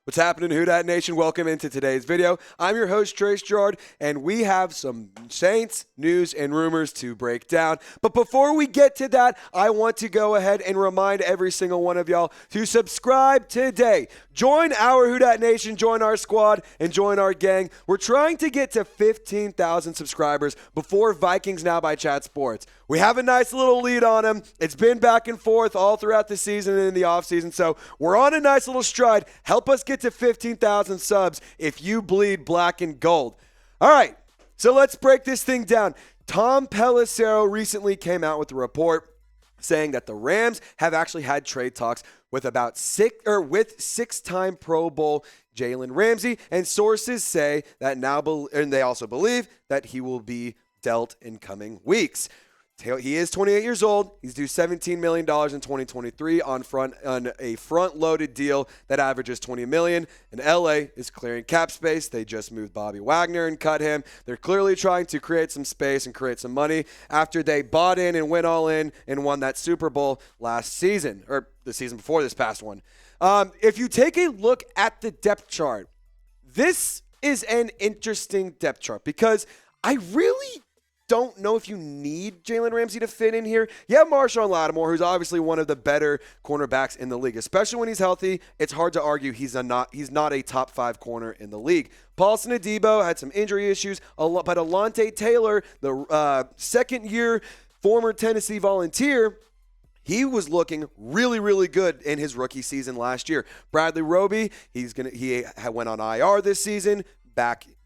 What's happening, Who Dat Nation? Welcome into today's video. I'm your host, Trace Girouard, and we have some Saints news and rumors to break down. But before we get to that, I want to go ahead and remind every single one of y'all to subscribe today. Join our Who Dat Nation, join our squad, and join our gang. We're trying to get to 15,000 subscribers before Vikings Now by Chat Sports. We have a nice little lead on them. It's been back and forth all throughout the season and in the offseason, so we're on a nice little stride. Help us get to 15,000 subs if you bleed black and gold. All right, so let's break this thing down. Tom Pelissero recently came out with a report saying that the Rams have actually had trade talks with six-time Pro Bowl Jalen Ramsey, and sources say that and they also believe that he will be dealt in coming weeks. He is 28 years old. He's due $17 million in 2023 on a front-loaded deal that averages $20 million. And LA is clearing cap space. They just moved Bobby Wagner and cut him. They're clearly trying to create some space and create some money after they bought in and went all in and won that Super Bowl last season, or the season before this past one. If you take a look at the depth chart, this is an interesting depth chart because I really don't know if you need Jalen Ramsey to fit in here. You have Marshon Lattimore, who's obviously one of the better cornerbacks in the league, especially when he's healthy. It's hard to argue he's not a top 5 corner in the league. Paulson Adebo had some injury issues, but Alontae Taylor, the second-year former Tennessee Volunteer, he was looking really, really good in his rookie season last year. Bradley Roby, he went on IR this season.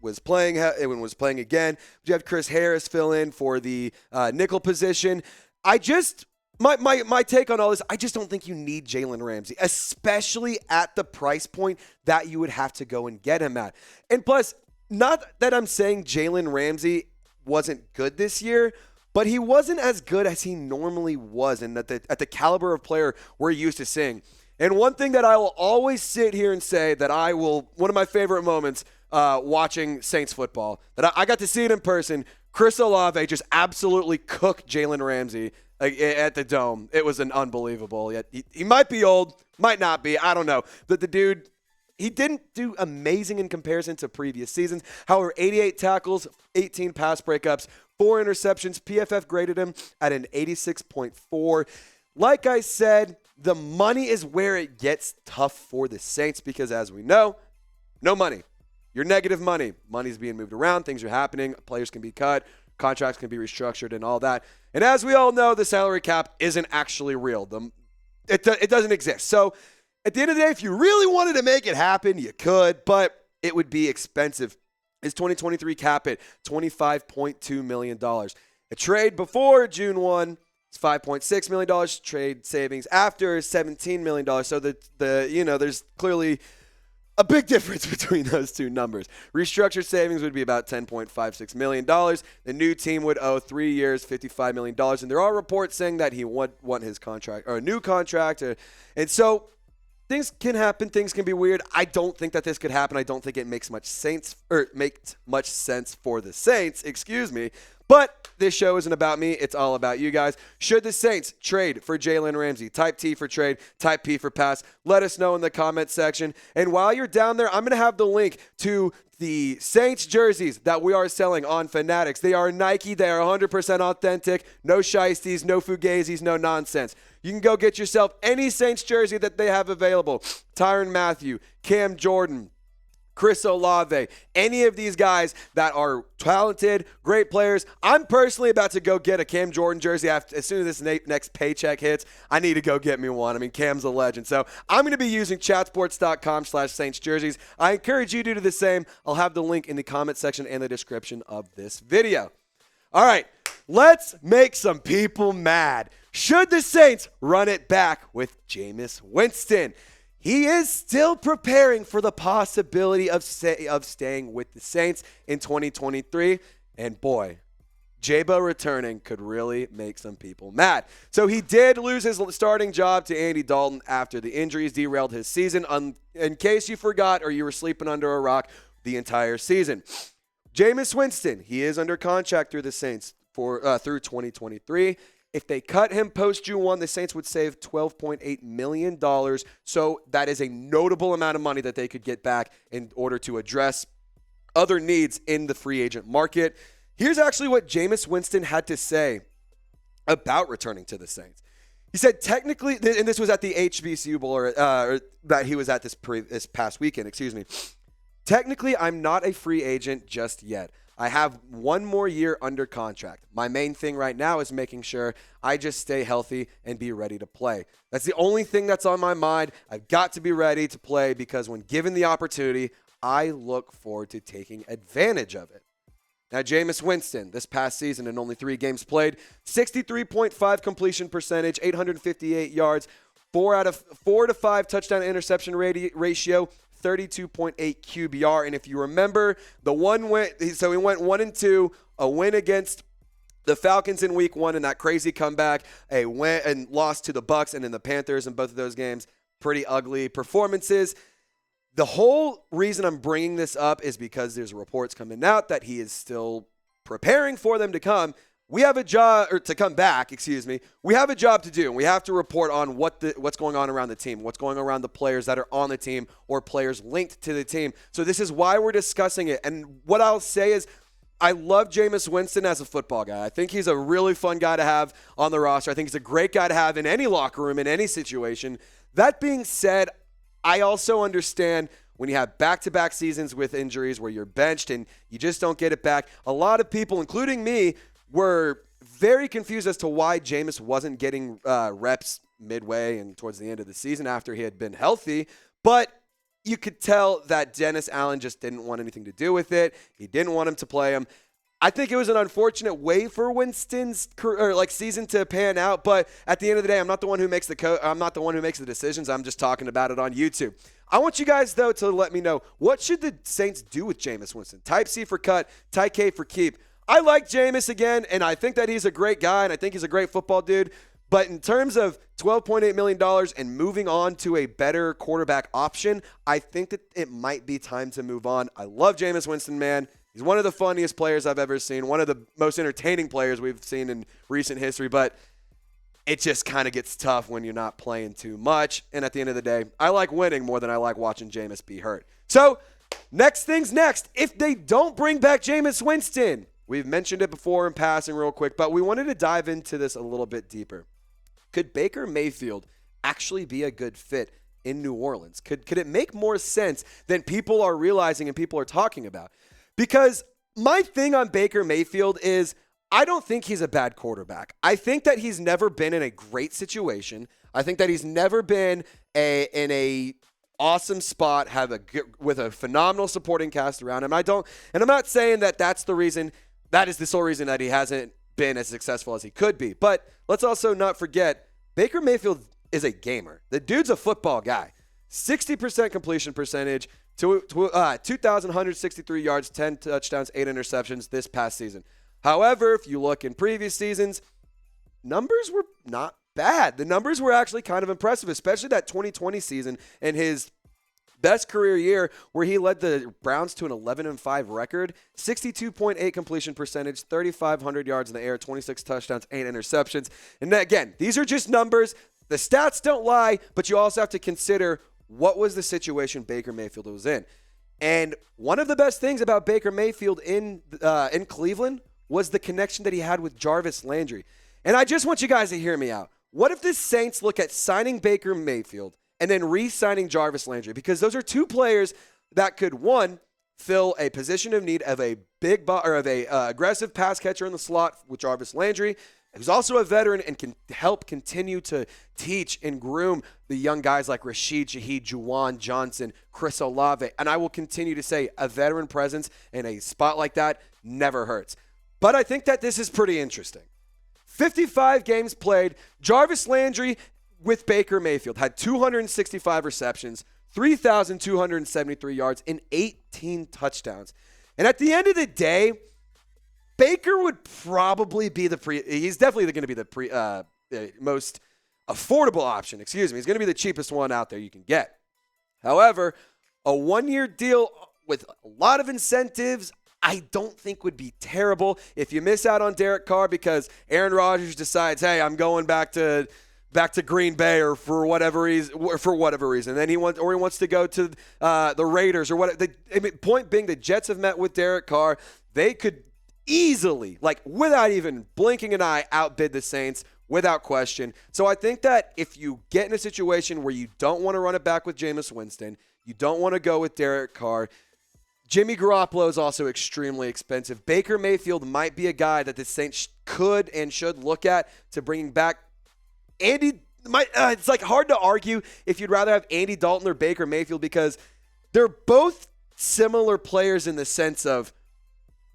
Was playing again. You have Chris Harris fill in for the nickel position. My take on all this, I just don't think you need Jalen Ramsey, especially at the price point that you would have to go and get him at. And plus, not that I'm saying Jalen Ramsey wasn't good this year, but he wasn't as good as he normally was and at the caliber of player we're used to seeing. And one thing that I will always sit here and say that one of my favorite moments watching Saints football, that I got to see it in person. Chris Olave just absolutely cooked Jalen Ramsey at the Dome. It was an unbelievable. He might be old, might not be. I don't know. But the dude, he didn't do amazing in comparison to previous seasons. However, 88 tackles, 18 pass breakups, 4 interceptions. PFF graded him at an 86.4. Like I said, the money is where it gets tough for the Saints because, as we know, no money. You're negative money. Money's being moved around. Things are happening. Players can be cut. Contracts can be restructured and all that. And as we all know, the salary cap isn't actually real. It doesn't exist. So at the end of the day, if you really wanted to make it happen, you could, but it would be expensive. His 2023 cap hit $25.2 million. A trade before June 1 is $5.6 million. Trade savings after is $17 million. So there's clearly a big difference between those two numbers. Restructured savings would be about $10.56 million. The new team would owe 3 years, $55 million. And there are reports saying that he would want his contract or a new contract. And so things can happen. Things can be weird. I don't think that this could happen. I don't think it makes much sense for the Saints. But this show isn't about me. It's all about you guys. Should the Saints trade for Jalen Ramsey? Type T for trade, type P for pass. Let us know in the comment section. And while you're down there, I'm going to have the link to the Saints jerseys that we are selling on Fanatics. They are Nike. They are 100% authentic. No shiesties, no fugazis, no nonsense. You can go get yourself any Saints jersey that they have available. Tyrann Mathieu, Cam Jordan, Chris Olave, any of these guys that are talented, great players. I'm personally about to go get a Cam Jordan jersey as soon as this next paycheck hits. I need to go get me one. I mean, Cam's a legend. So I'm going to be using chatsports.com/Saints jerseys. I encourage you to do the same. I'll have the link in the comment section and the description of this video. All right, let's make some people mad. Should the Saints run it back with Jameis Winston? He is still preparing for the possibility of staying with the Saints in 2023. And boy, Jabo returning could really make some people mad. So he did lose his starting job to Andy Dalton after the injuries derailed his season. In case you forgot or you were sleeping under a rock the entire season. Jameis Winston, he is under contract through the Saints through 2023. If they cut him post June 1, the Saints would save $12.8 million. So that is a notable amount of money that they could get back in order to address other needs in the free agent market. Here's actually what Jameis Winston had to say about returning to the Saints. He said, technically, and this was at the HBCU Bowl, or that he was at this past weekend, Technically, I'm not a free agent just yet. I have one more year under contract. My main thing right now is making sure I just stay healthy and be ready to play. That's the only thing that's on my mind. I've got to be ready to play because when given the opportunity, I look forward to taking advantage of it. Now, Jameis Winston, this past season in only 3 games played, 63.5 completion percentage, 858 yards, 4 to 5 touchdown interception ratio, 32.8 QBR. And if you remember, he went 1-2, a win against the Falcons in week 1 in that crazy comeback, a win and lost to the Bucs and then the Panthers in both of those games. Pretty ugly performances. The whole reason I'm bringing this up is because there's reports coming out that he is still preparing for them to come. We have a job, or to come back, We have a job to do, and we have to report on what's going on around the team, what's going on around the players that are on the team or players linked to the team. So this is why we're discussing it. And what I'll say is I love Jameis Winston as a football guy. I think he's a really fun guy to have on the roster. I think he's a great guy to have in any locker room, in any situation. That being said, I also understand when you have back-to-back seasons with injuries where you're benched and you just don't get it back. A lot of people, including me, were very confused as to why Jameis wasn't getting reps midway and towards the end of the season after he had been healthy. But you could tell that Dennis Allen just didn't want anything to do with it. He didn't want him to play him. I think it was an unfortunate way for Winston's season to pan out, but at the end of the day, I'm not the one who makes the decisions. I'm just talking about it on YouTube. I want you guys though to let me know, what should the Saints do with Jameis Winston? Type C for cut, type K for keep. I like Jameis again, and I think that he's a great guy, and I think he's a great football dude. But in terms of $12.8 million and moving on to a better quarterback option, I think that it might be time to move on. I love Jameis Winston, man. He's one of the funniest players I've ever seen, one of the most entertaining players we've seen in recent history, but it just kind of gets tough when you're not playing too much. And at the end of the day, I like winning more than I like watching Jameis be hurt. So, next thing's next. If they don't bring back Jameis Winston, we've mentioned it before in passing real quick, but we wanted to dive into this a little bit deeper. Could Baker Mayfield actually be a good fit in New Orleans? Could it make more sense than people are realizing and people are talking about? Because my thing on Baker Mayfield is I don't think he's a bad quarterback. I think that he's never been in a great situation. I think that he's never been in a awesome spot, with a phenomenal supporting cast around him. I'm not saying that that's the reason, that is the sole reason that he hasn't been as successful as he could be. But let's also not forget, Baker Mayfield is a gamer. The dude's a football guy. 60% completion percentage, 2,163 yards, 10 touchdowns, 8 interceptions this past season. However, if you look in previous seasons, numbers were not bad. The numbers were actually kind of impressive, especially that 2020 season and his best career year where he led the Browns to an 11-5 record, 62.8 completion percentage, 3,500 yards in the air, 26 touchdowns, 8 interceptions. And again, these are just numbers. The stats don't lie, but you also have to consider what was the situation Baker Mayfield was in. And one of the best things about Baker Mayfield in Cleveland was the connection that he had with Jarvis Landry. And I just want you guys to hear me out. What if the Saints look at signing Baker Mayfield and then re-signing Jarvis Landry? Because those are two players that could, one, fill a position of need of a aggressive pass catcher in the slot with Jarvis Landry, who's also a veteran and can help continue to teach and groom the young guys like Rashid Shaheed, Juwan Johnson, Chris Olave. And I will continue to say a veteran presence in a spot like that never hurts. But I think that this is pretty interesting. 55 games played. Jarvis Landry with Baker Mayfield had 265 receptions, 3,273 yards, and 18 touchdowns. And at the end of the day, Baker would probably be he's definitely going to be the most affordable option. He's going to be the cheapest one out there you can get. However, a one-year deal with a lot of incentives, I don't think would be terrible. If you miss out on Derek Carr because Aaron Rodgers decides, hey, I'm going back to Green Bay or for whatever reason, then he wants to go to the Raiders or what. Point being, the Jets have met with Derek Carr. They could easily, like without even blinking an eye, outbid the Saints without question. So I think that if you get in a situation where you don't want to run it back with Jameis Winston, you don't want to go with Derek Carr, Jimmy Garoppolo is also extremely expensive. Baker Mayfield might be a guy that the Saints could and should look at to bringing back. It's like hard to argue if you'd rather have Andy Dalton or Baker Mayfield because they're both similar players in the sense of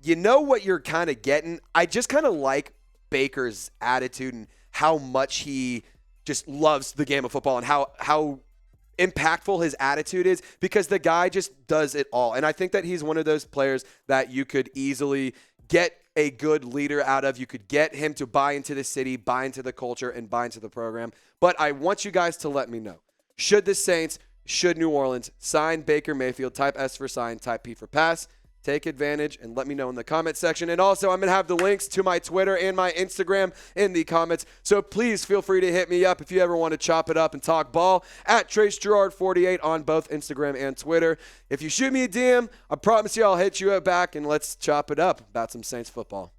you know what you're kind of getting. I just kind of like Baker's attitude and how much he just loves the game of football and how impactful his attitude is because the guy just does it all. And I think that he's one of those players that you could easily get a good leader out of. You could get him to buy into the city, buy into the culture, and buy into the program. But I want you guys to let me know. Should the Saints, should New Orleans sign Baker Mayfield? Type S for sign, type P for pass. Take advantage and let me know in the comment section. And also, I'm going to have the links to my Twitter and my Instagram in the comments. So please feel free to hit me up if you ever want to chop it up and talk ball at Trace Girouard 48 on both Instagram and Twitter. If you shoot me a DM, I promise you I'll hit you back and let's chop it up about some Saints football.